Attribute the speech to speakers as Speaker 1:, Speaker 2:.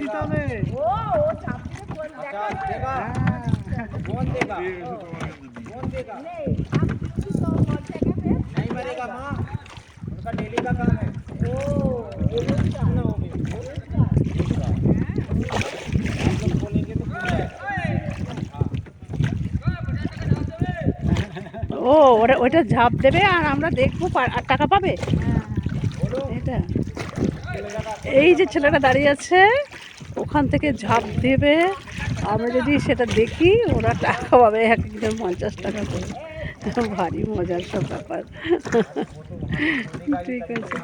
Speaker 1: দিতে হবে।
Speaker 2: ও ঝাঁপ দিয়ে কোন দেখা
Speaker 3: कौन देगा कौन देगा नहीं मरेगा माँ उनका डेली का काम है
Speaker 2: ओ
Speaker 3: सुनना होगी आप लोग बोलेंगे तो खुल जाएगा
Speaker 4: ও ওটা ওইটা ঝাঁপ দেবে আর আমরা দেখবো আর টাকা পাবে এটা। এই যে ছেলেটা দাঁড়িয়ে আছে ওখান থেকে ঝাঁপ দেবে, আমরা যদি সেটা দেখি ওরা টাকা পাবে 1 একজন 50 টাকা করে। ভারী মজার সব ব্যাপার। ঠিক আছে।